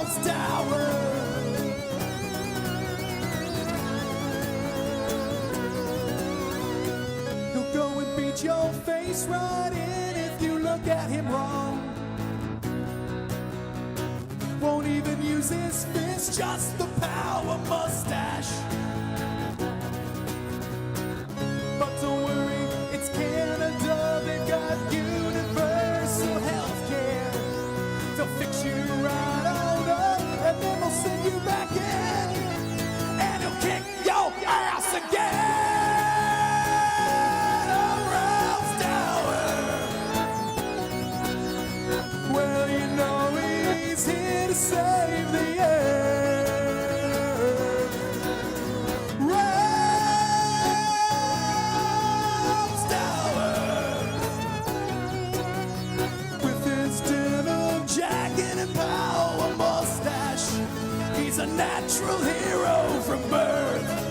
Ralph's Tower. He'll go and beat your face right in if you look at him wrong. Won't even use his fist, just the power mustache. But don't worry, it's Canada, they've got universal health care. They'll fix you right on up, and then they'll send you back in, and he'll kick your ass again. Oh, Ralph's Tower. Well, you know he's here to save the earth. Ralph's Tower. With his denim jacket and power mustache, he's a natural hero from birth.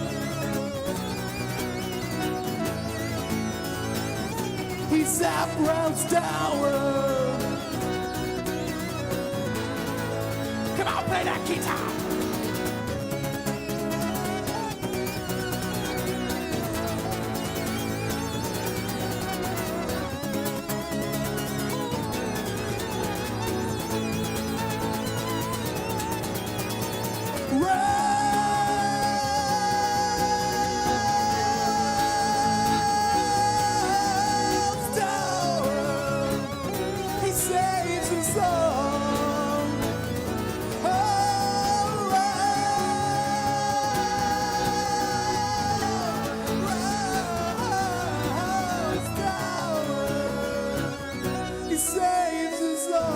He's Zap Ralph's Tower. Come on, play that guitar. Ralph's Tower. He saves us all. Oh, Ralph's Tower. He saves us all.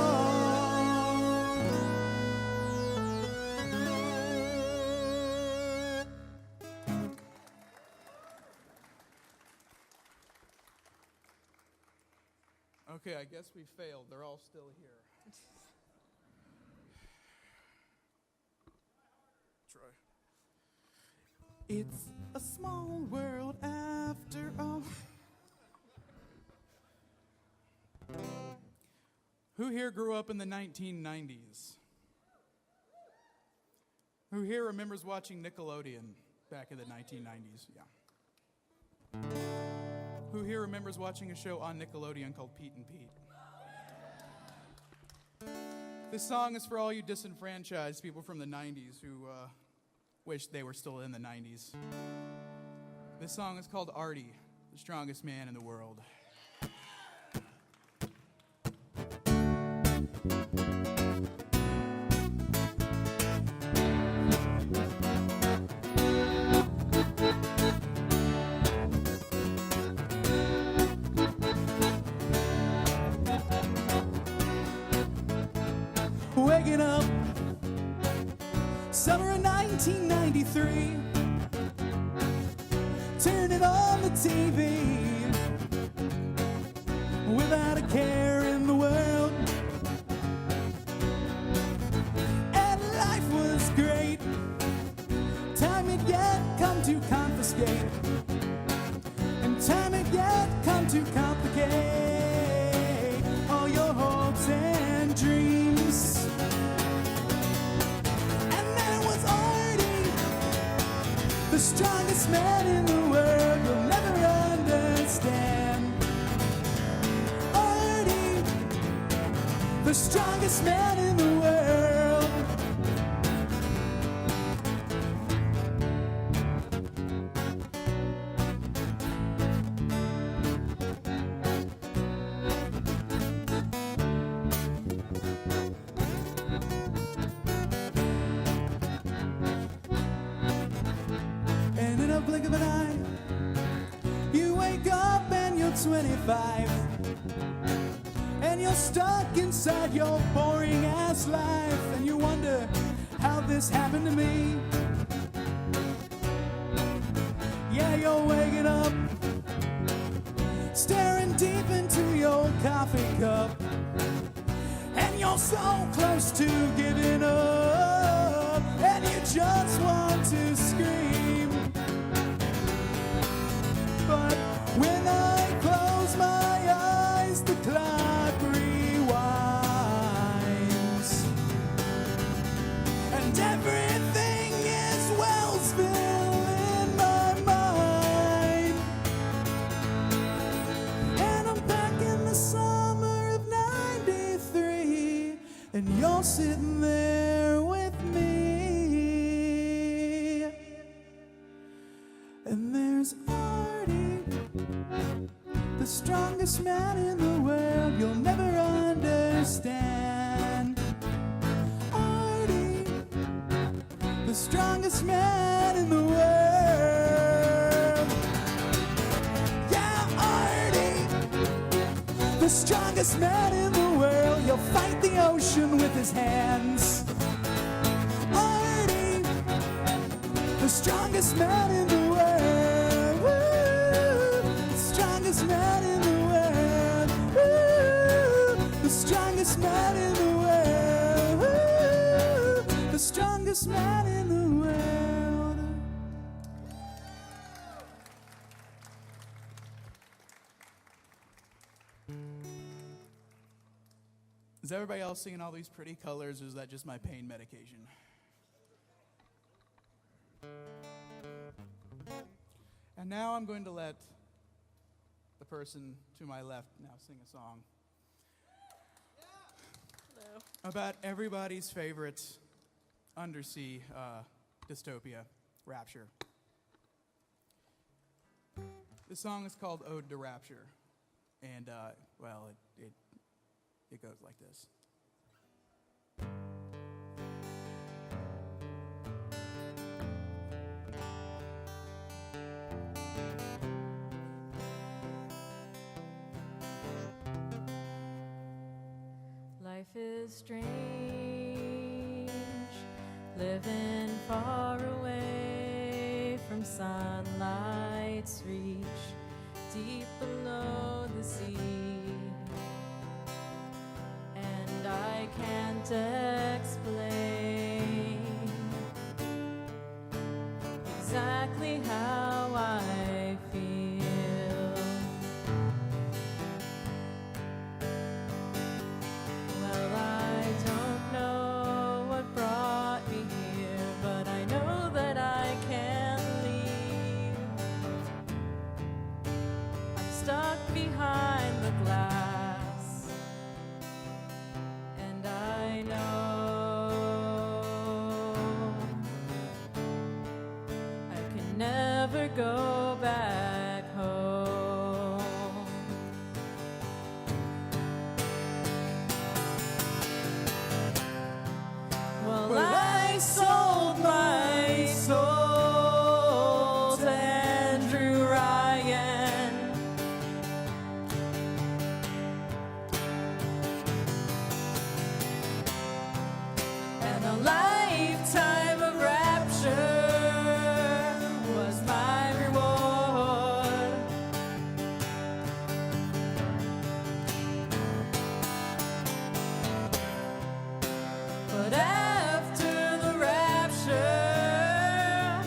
Okay, I guess we failed. They're all still here. Try. It's a small world after all. Who here grew up in the 1990s? Who here remembers watching Nickelodeon back in the 1990s? Yeah. Who here remembers watching a show on Nickelodeon called Pete and Pete? This song is for all you disenfranchised people from the 90s who wish they were still in the 90s. This song is called Artie, the strongest man in the world. Waking up, summer of 1993. Turning on the TV without a care in the world. And life was great. Time had yet come to confiscate, and time had yet come to complicate all your hopes and dreams. The strongest man in the world you'll never understand. Artie, the strongest man in the world. And in a blink of an eye, you wake up and you're 25, and you're stuck inside your boring ass life, and you wonder how this happened to me. Yeah, you're waking up, staring deep into your coffee cup, and you're so close to giving up, and you just want to scream. But when I close my eyes, the clock rewinds. and everything is Wellsville in my mind. And I'm back in the summer of '93, and you're sitting there with me. And there's Artie, the strongest man in the world you'll never understand. Artie, the strongest man in the world. Yeah, Artie, the strongest man in the world. He'll fight the ocean with his hands. Artie, the strongest man in the world. Woo, the strongest man in the world. Woo, the strongest man in the world. Woo, the strongest man in the world. Is everybody else singing all these pretty colors, or is that just my pain medication? And now I'm going to let the person to my left now sing a song about everybody's favorite undersea dystopia, Rapture. This song is called Ode to Rapture, and well, it goes like this. Life is strange, living far away from sunlight's reach, deep below the sea. And I can't explain exactly how I feel. Well, I don't know what brought me here, but I know that I can't leave. I'm stuck behind the glass, and I know I can never go back home. Well, I sold my soul to Andrew Ryan. And a lifetime of rapture was my reward. But after the rapture,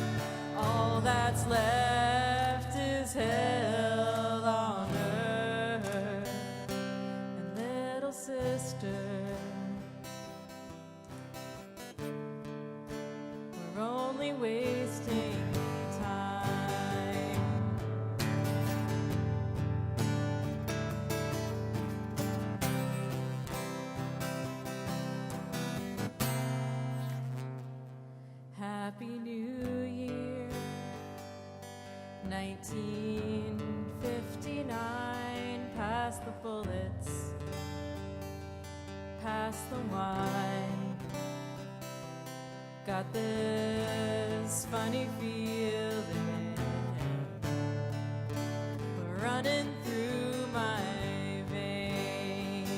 all that's left is hell on earth. And little sister, we're only wasting time. Happy New Year, 1959. Pass the bullets, pass the wine. Got this funny feeling running through my veins.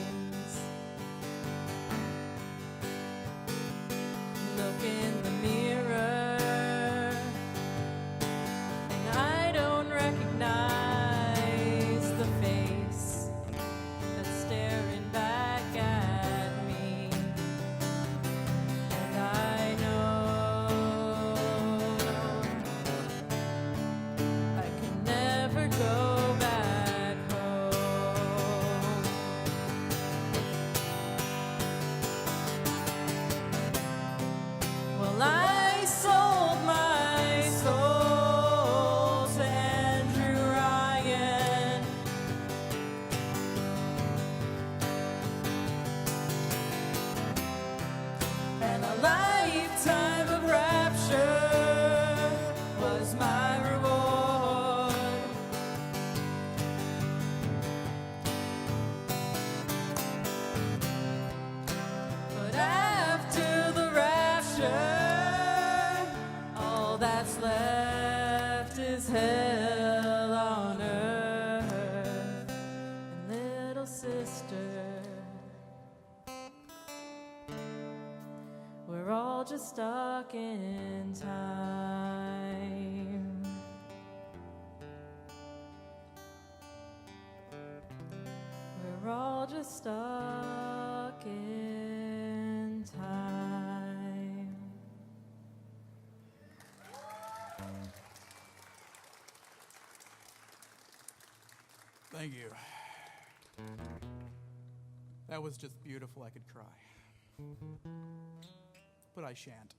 Look in the mirror, and I don't recognize the face that's staring back at me. And I know I can never go back all just stuck in time. We're all just stuck in time. Thank you. That was just beautiful. I could cry. But I shan't.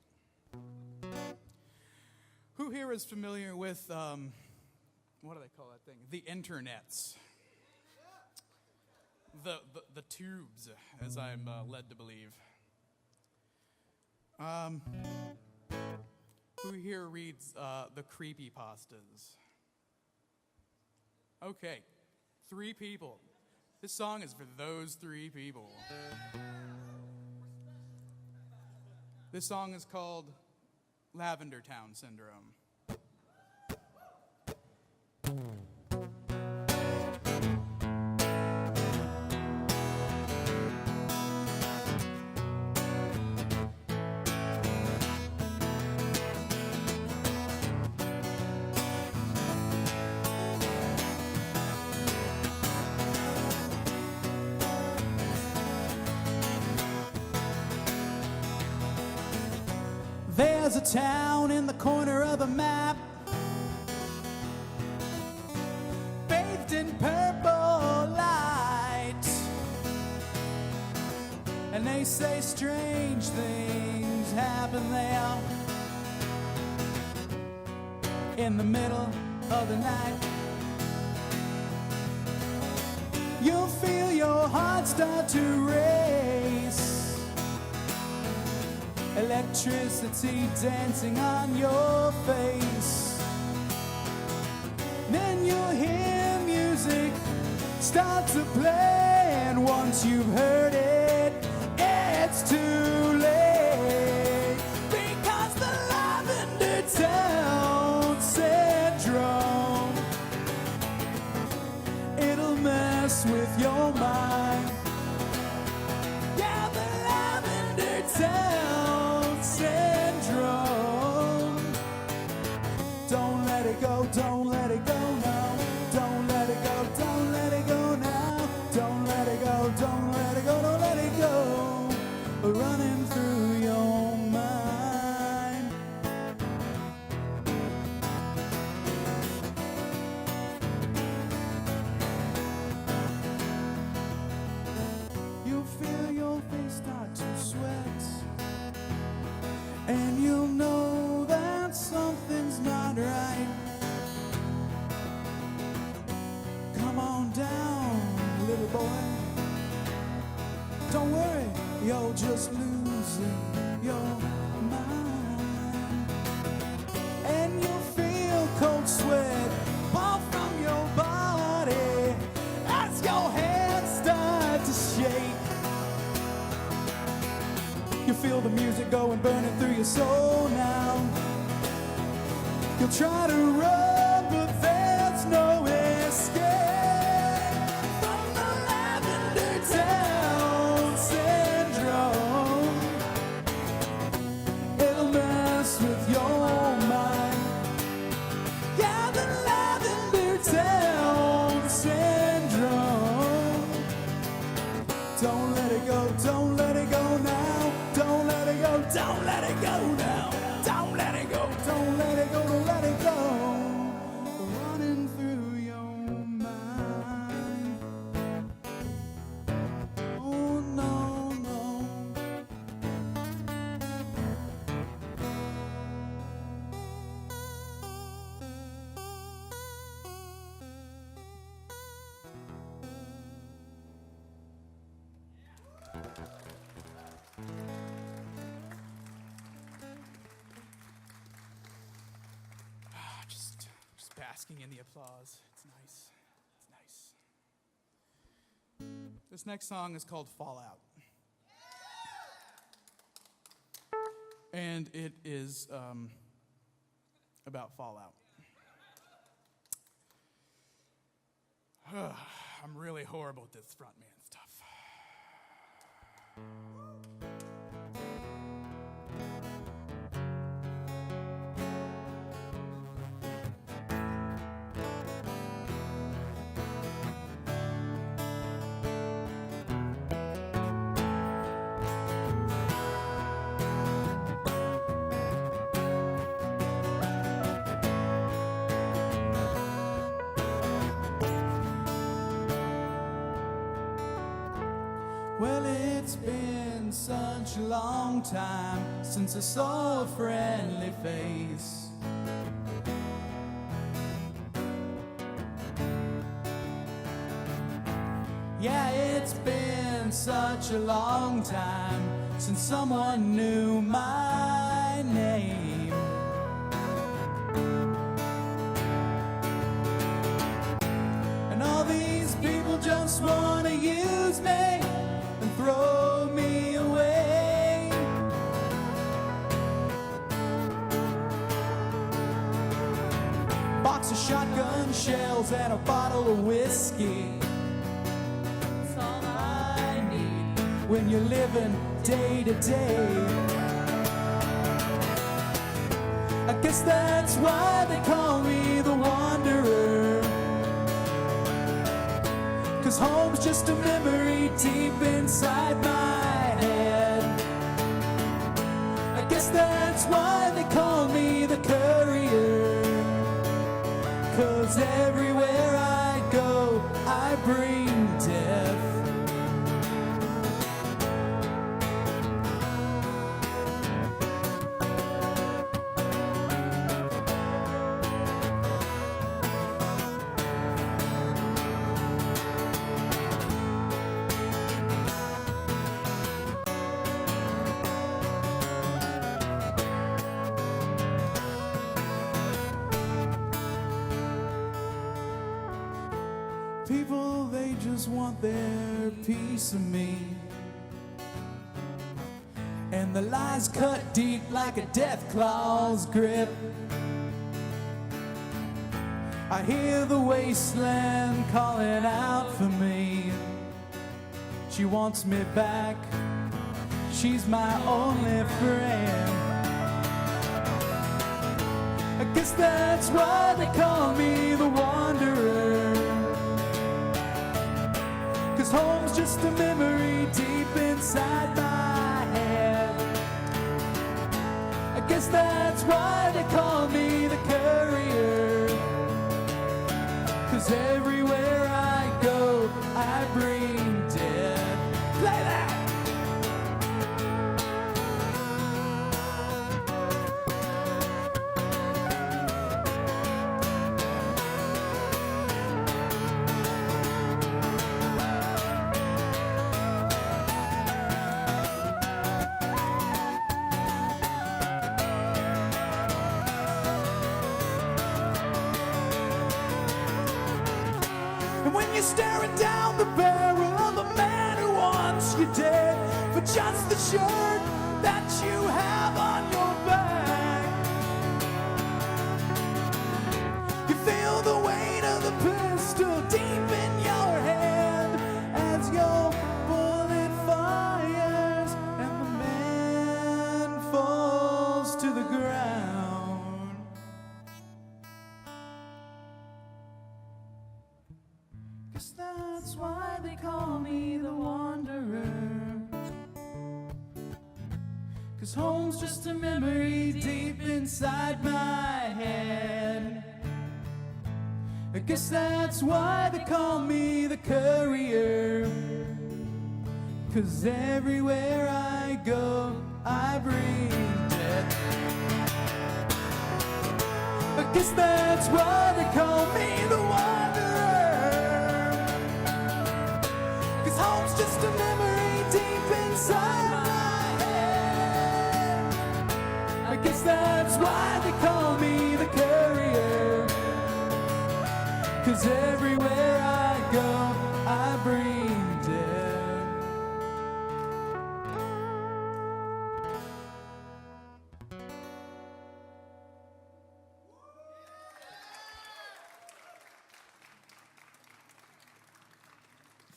Who here is familiar with, what do they call that thing? The internets. The tubes, as I'm led to believe. Who here reads the creepypastas? Okay, 3 people. This song is for those 3 people. This song is called Lavender Town Syndrome. There's a town in the corner of a map, bathed in purple light, and they say strange things happen there in the middle of the night. You'll feel your heart start to race, electricity dancing on your face. Then you'll hear music start to play, and once you've heard it, it's too late. Because the Lavender Town Syndrome, it'll mess with your mind. Yeah, the Lavender Town Syndrome. Don't let it go, don't let it go now. Don't let it go, don't let it go now. Don't let it go, don't let it go, don't let it go. Running through your mind. You'll feel your face start to sweat, and you'll know that something's not right. Come on down, little boy. Don't worry, you're just losing your mind. And you'll feel cold sweat fall from your body as your hands start to shake. You feel the music going, burning through your soul now. You'll try to run, but there's no escape from the Lavender Town Syndrome. It'll mess with your mind. Yeah, the Lavender Town Syndrome. Don't let it go, don't let it go now. Don't let it go, don't let it go now. Don't let it go, don't let it go, don't let it go. Running through your mind. Oh no, no. Just basking in the applause. It's nice. It's nice. This next song is called Fallout. And it is about Fallout. I'm really horrible at this frontman stuff. Well, it's been such a long time since I saw a friendly face. Yeah, it's been such a long time since someone knew my name. And all these people just want to use me and throw me away. Box of shotgun shells and a bottle of whiskey. That's all I need when you're living day to day. I guess that's why they call me the Wanderer. 'Cause home's just a memory deep inside my head. I guess that's why they call me the Courier. 'Cause everywhere I go, I bring death. People, they just want their piece of me. And the lies cut deep like a death claw's grip. I hear the wasteland calling out for me. She wants me back, she's my only friend. I guess that's why they call me the Wanderer. 'Cause home's just a memory deep inside my head. I guess that's why they call me the Courier. 'Cause everywhere I go, I bring death. Play that! And when you're staring down the barrel of the man who wants you dead for just the shirt that you have on your back, you feel the weight of the pistol deep in your hand as your bullet fires and the man falls to the ground. 'Cause that's why they call me the Wanderer. 'Cause home's just a memory deep inside my head. I guess that's why they call me the Courier. 'Cause everywhere I go, I bring death. I guess that's why they call me the Wanderer. 'Cause home's just a memory deep inside my head. I guess that's why they call me the Courier. 'Cause everywhere I go, I bring death.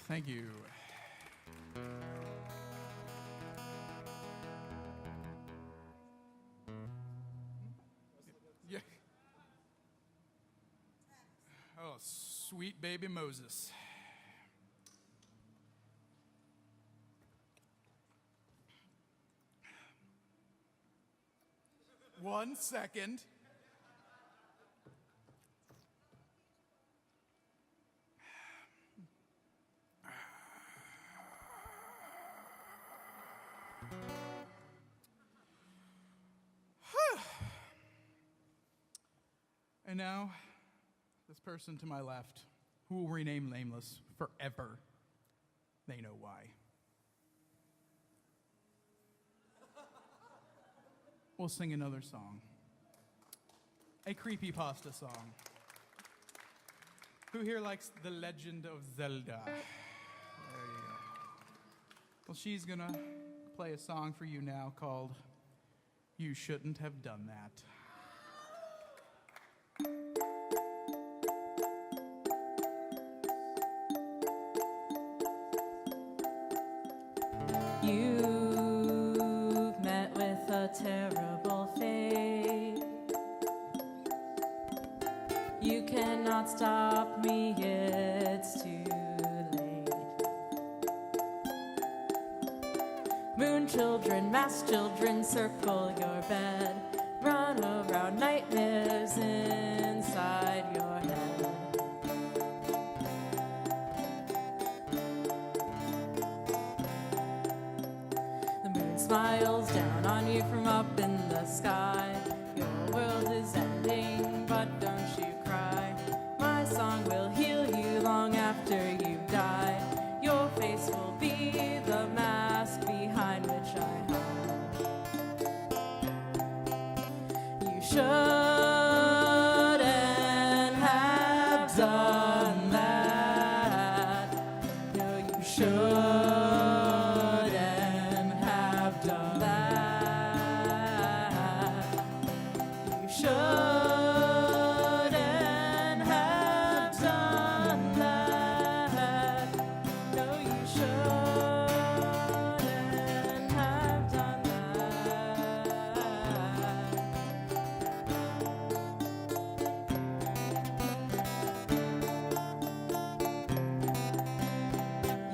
Thank you. Yeah. Oh, sweet baby Moses. One second. And now, this person to my left, who will remain nameless forever, they know why. We'll sing another song. A creepypasta song. Who here likes The Legend of Zelda? There you go. Well, she's gonna play a song for you now called You Shouldn't Have Done That. You've met with a terrible fate. You cannot stop me, it's too late. Moon children, mass children, circle your bed. Run around nightmares inside your head. The moon smiles down on you from up in the sky. Your world is ending, but don't you cry. My song will heal you long after you die. Your face will be the mask behind which I hide. You shouldn't have done that. No, you shouldn't have done that. You shouldn't have done that. No, you shouldn't have done that.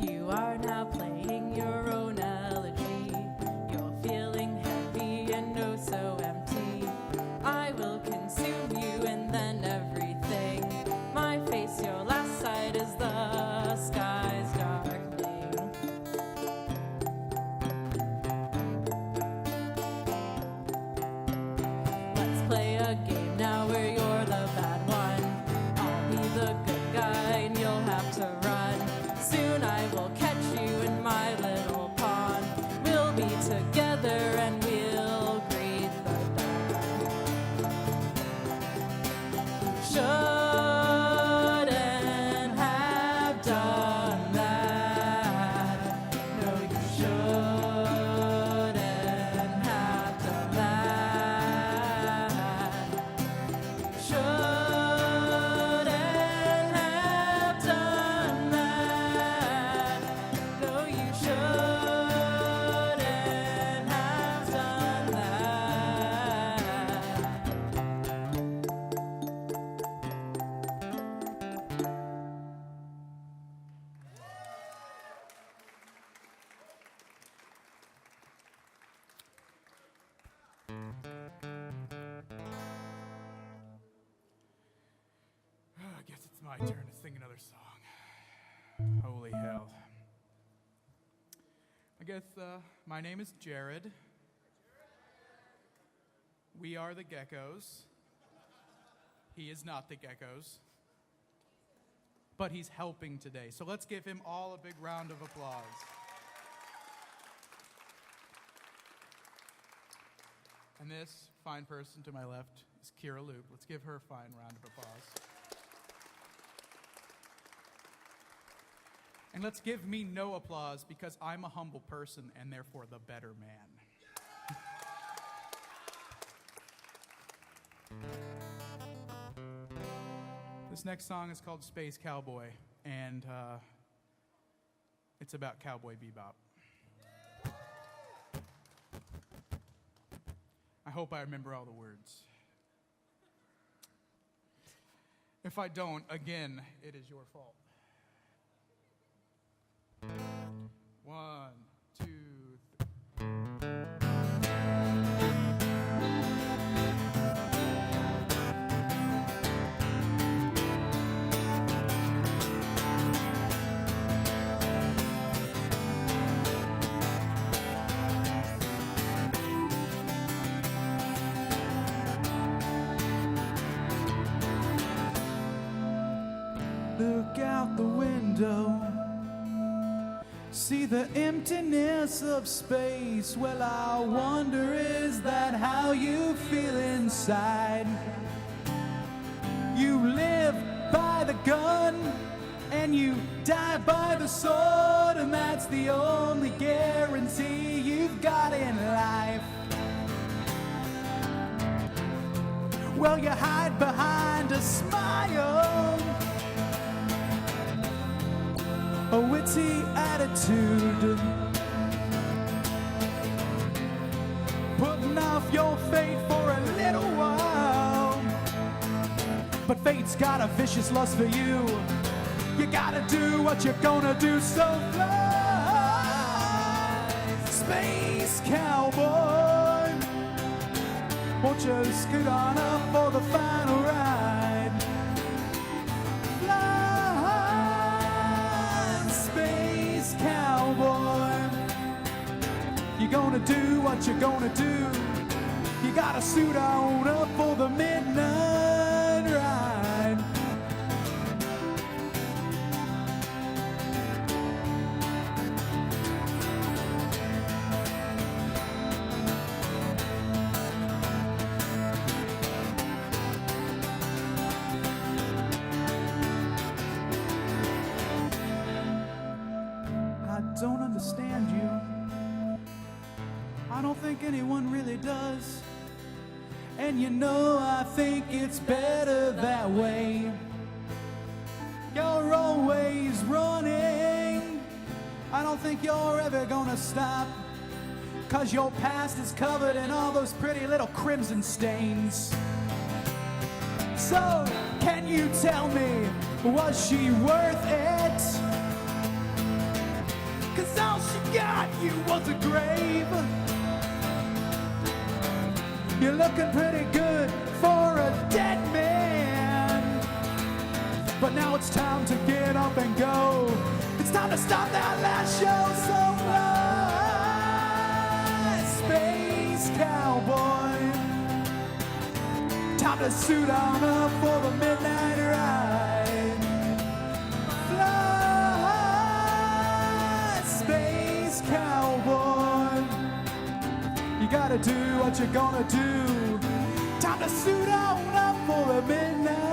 You are now playing your own elegy. You're feeling heavy and oh so empty. I will consume you and then everything. My face, your last sight is the sky's darkling. Let's play a game now where you're the bad one. I'll be the good guy and you'll have to run. Soon I will catch you in my little pond. We'll be together and we'll greet the dawn. You shouldn't have done that. No, you shouldn't have done that. You shouldn't have done that. No, you shouldn't have done that. I guess it's my turn to sing another song. Holy hell. I guess my name is Jared. We are the Gekkos. He is not the Gekkos. But he's helping today. So let's give him all a big round of applause. And this fine person to my left is Kira Loop. Let's give her a fine round of applause. And let's give me no applause because I'm a humble person and therefore the better man. This next song is called Space Cowboy, and it's about Cowboy Bebop. I hope I remember all the words. If I don't, again, it is your fault. 1, 2, 3. Look out the window, see the emptiness of space. Well, I wonder, is that how you feel inside? You live by the gun and you die by the sword, and that's the only guarantee you've got in life. Well, you hide behind a smile, a witty attitude, putting off your fate for a little while. But fate's got a vicious lust for you. You gotta do what you're gonna do, so fly, space cowboy. Won't you scoot on up for the final ride? Fly, space cowboy. You're gonna do what you're gonna do. You gotta suit on up for the midnight ride. I don't understand you. I don't think anyone really does. And you know, I think it's better that way. You're always running. I don't think you're ever gonna stop, 'cause your past is covered in all those pretty little crimson stains. So, can you tell me, was she worth it? 'Cause all she got you was a grave. You're looking pretty good for a dead man. But now it's time to get up and go. It's time to stop that last show. So fly, space cowboy. Time to suit on up for the midnight ride. Fly, space cowboy. You gotta do what you're gonna do. Time to suit on up for the midnight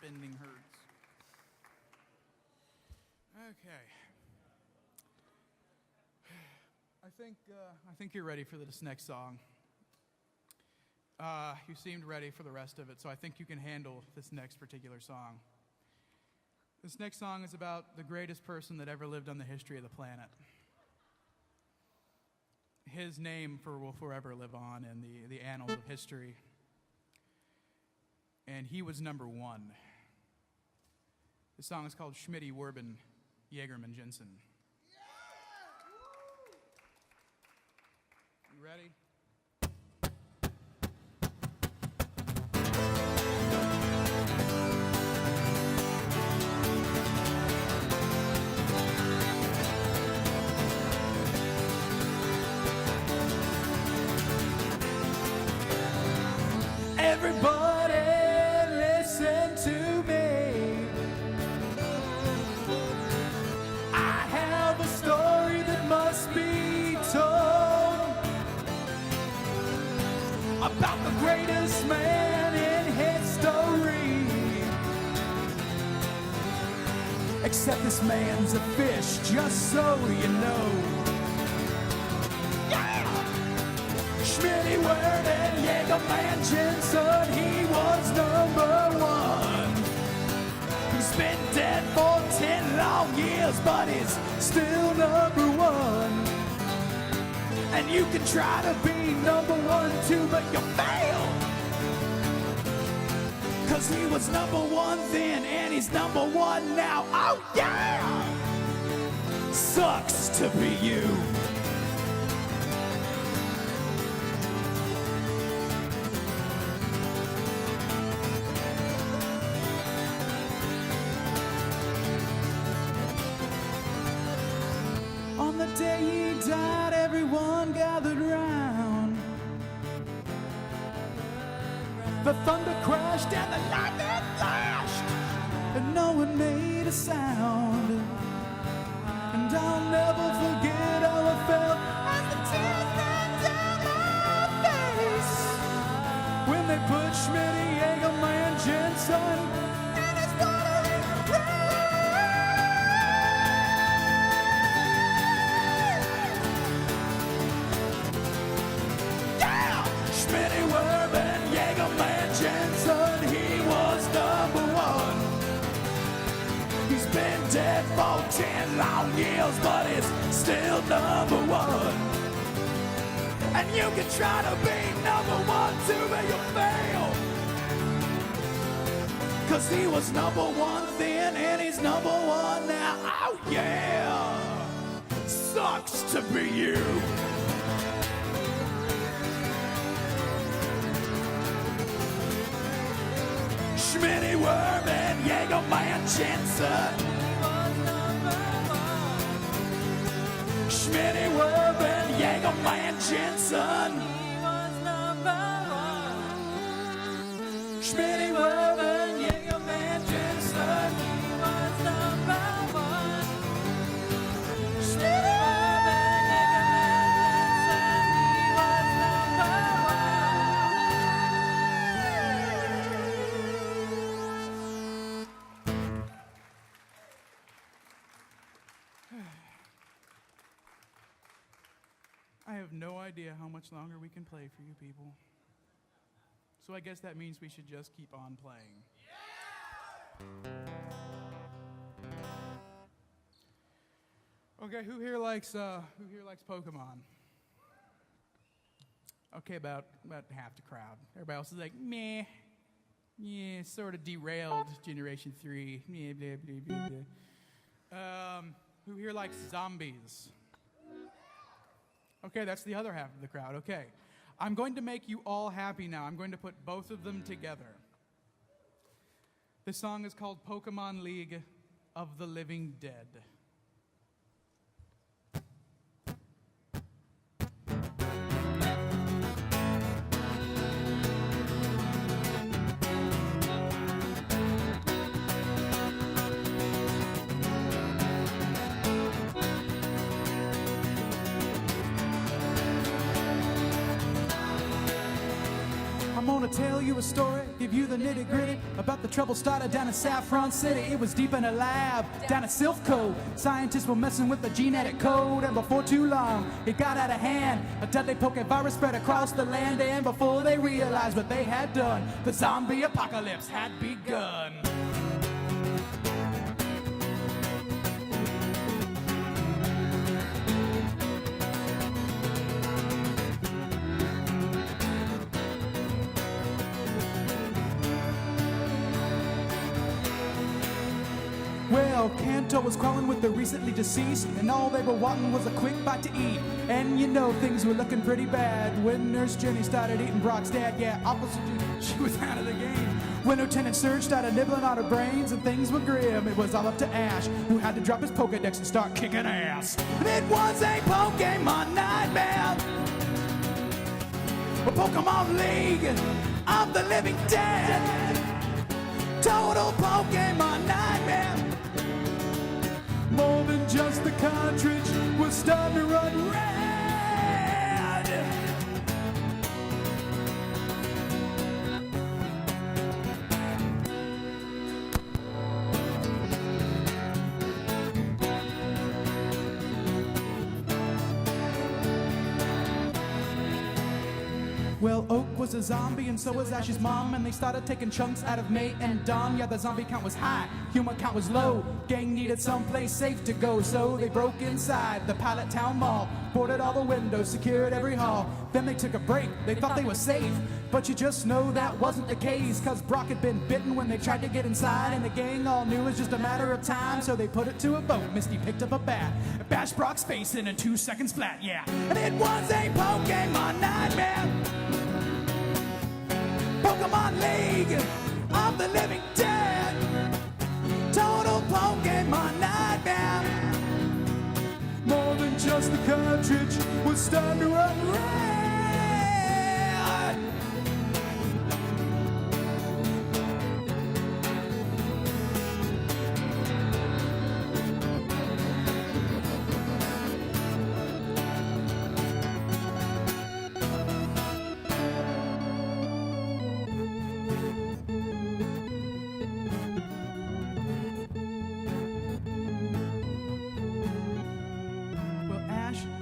Bending hurts. Okay. I think you're ready for this next song. You seemed ready for the rest of it, so I think you can handle this next particular song. This next song is about the greatest person that ever lived on the history of the planet. His name will forever live on in the annals of history. And he was number one. The song is called Schmitty Werben Jagerman Jensen. You ready? Everybody listen to me. I have a story that must be told about the greatest man in history. Except this man's a fish, just so you know. Schmitty Werben Jagerman Jensen, he was number one. He's He's been dead for 10 long years, but he's still number one. And you can try to be number one too, but you fail. 'Cause he was number one then, and he's number one now. Oh yeah! Sucks to be you. On the day he died, everyone gathered round. The thunder crashed and the lightning flashed, and no one made a sound. And I'll never forget how I felt as the tears ran down my face when they put Schmitty, Egelman, Jensen in his watery grave. Yeah! Schmitty, Werben, Egelman, Jensen, he was number one. He's been dead for 10 long years, but he's still number one. And you can try to be number one too, but you fail. 'Cause he was number one then, and he's number one now. Oh yeah! Sucks to be you. Schmitty, Werben, Egelman, Jensen. Schmitty, Werben, Egelman, Jensen. Schmitty, Werben, Egelman, Jensen. Schmitty, I have no idea how much longer we can play for you people. So I guess that means we should just keep on playing. Okay, who here likes Pokemon? Okay, about half the crowd. Everybody else is like, meh. Yeah, sort of derailed Generation 3. Meh, blah, blah, blah, blah. Who here likes zombies? Okay, that's the other half of the crowd. Okay. I'm going to make you all happy now. I'm going to put both of them together. This song is called Pokemon League of the Living Dead. I'm gonna tell you a story, give you the nitty gritty about the trouble started down in Saffron City. It was deep in a lab down at Silphco. Scientists were messing with the genetic code, and before too long, it got out of hand. A deadly Pokevirus spread across the land, and before they realized what they had done, the zombie apocalypse had begun. Well, Kanto was crawling with the recently deceased, and all they were wanting was a quick bite to eat. And you know things were looking pretty bad when Nurse Jenny started eating Brock's dad. Yeah, opposite, she was out of the game. When Lieutenant Surge started nibbling on her brains and things were grim, it was all up to Ash, who had to drop his Pokedex and start kicking ass. It was a Pokemon nightmare, a Pokemon League of the Living Dead. Total Pokemon nightmare. More than just the cartridge was starting to run red. Well, Oak was a zombie and so was Ash's mom, and they started taking chunks out of May and Dawn. Yeah, the zombie count was high, human count was low. Gang needed someplace safe to go, so they broke inside the Pilot Town Mall, boarded all the windows, secured every hall. Then they took a break, they thought they were safe, but you just know that wasn't the case, cause Brock had been bitten when they tried to get inside, and the gang all knew it was just a matter of time, so they put it to a vote. Misty picked up a bat, bashed Brock's face in 2 seconds flat, yeah. And it was a Pokemon nightmare, Pokemon League of the Living Dead, total Pokemon nightmare. More than just the cartridge was starting to run red.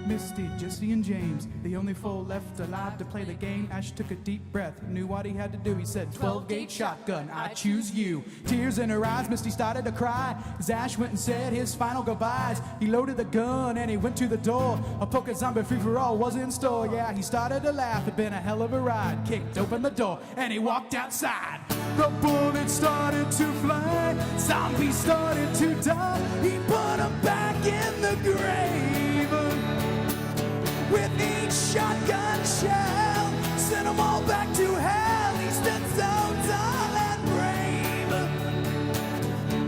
Misty, Jesse, and James, the only four left alive to play the game. Ash took a deep breath, knew what he had to do. He said, 12-gauge shotgun, I choose you. Tears in her eyes, Misty started to cry as Ash went and said his final goodbyes. He loaded the gun and he went to the door. A Poké Zombie free-for-all was in store. Yeah, he started to laugh, it'd been a hell of a ride. Kicked open the door and he walked outside. The bullets started to fly, zombies started to die. He put them back in the grave. With each shotgun shell, sent them all back to hell. He stood so tall and brave.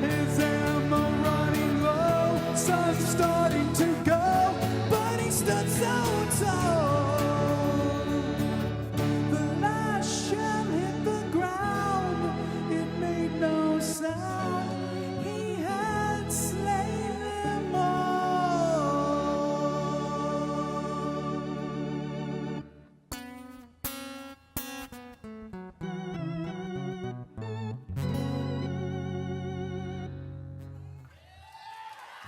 His ammo running low, sun's starting to go, but he stood so tall. The last shell hit the ground, it made no sound. He had slain them all.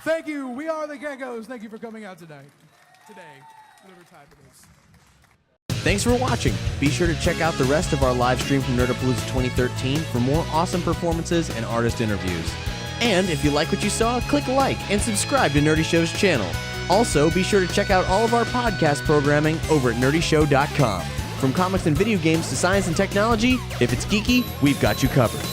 Thank you. We are the Gekkos. Thank you for coming out tonight. Today, whatever type it is. Thanks for watching. Be sure to check out the rest of our live stream from Nerdapalooza 2013 for more awesome performances and artist interviews. And if you like what you saw, click like and subscribe to Nerdy Show's channel. Also, be sure to check out all of our podcast programming over at nerdyshow.com. From comics and video games to science and technology, if it's geeky, we've got you covered.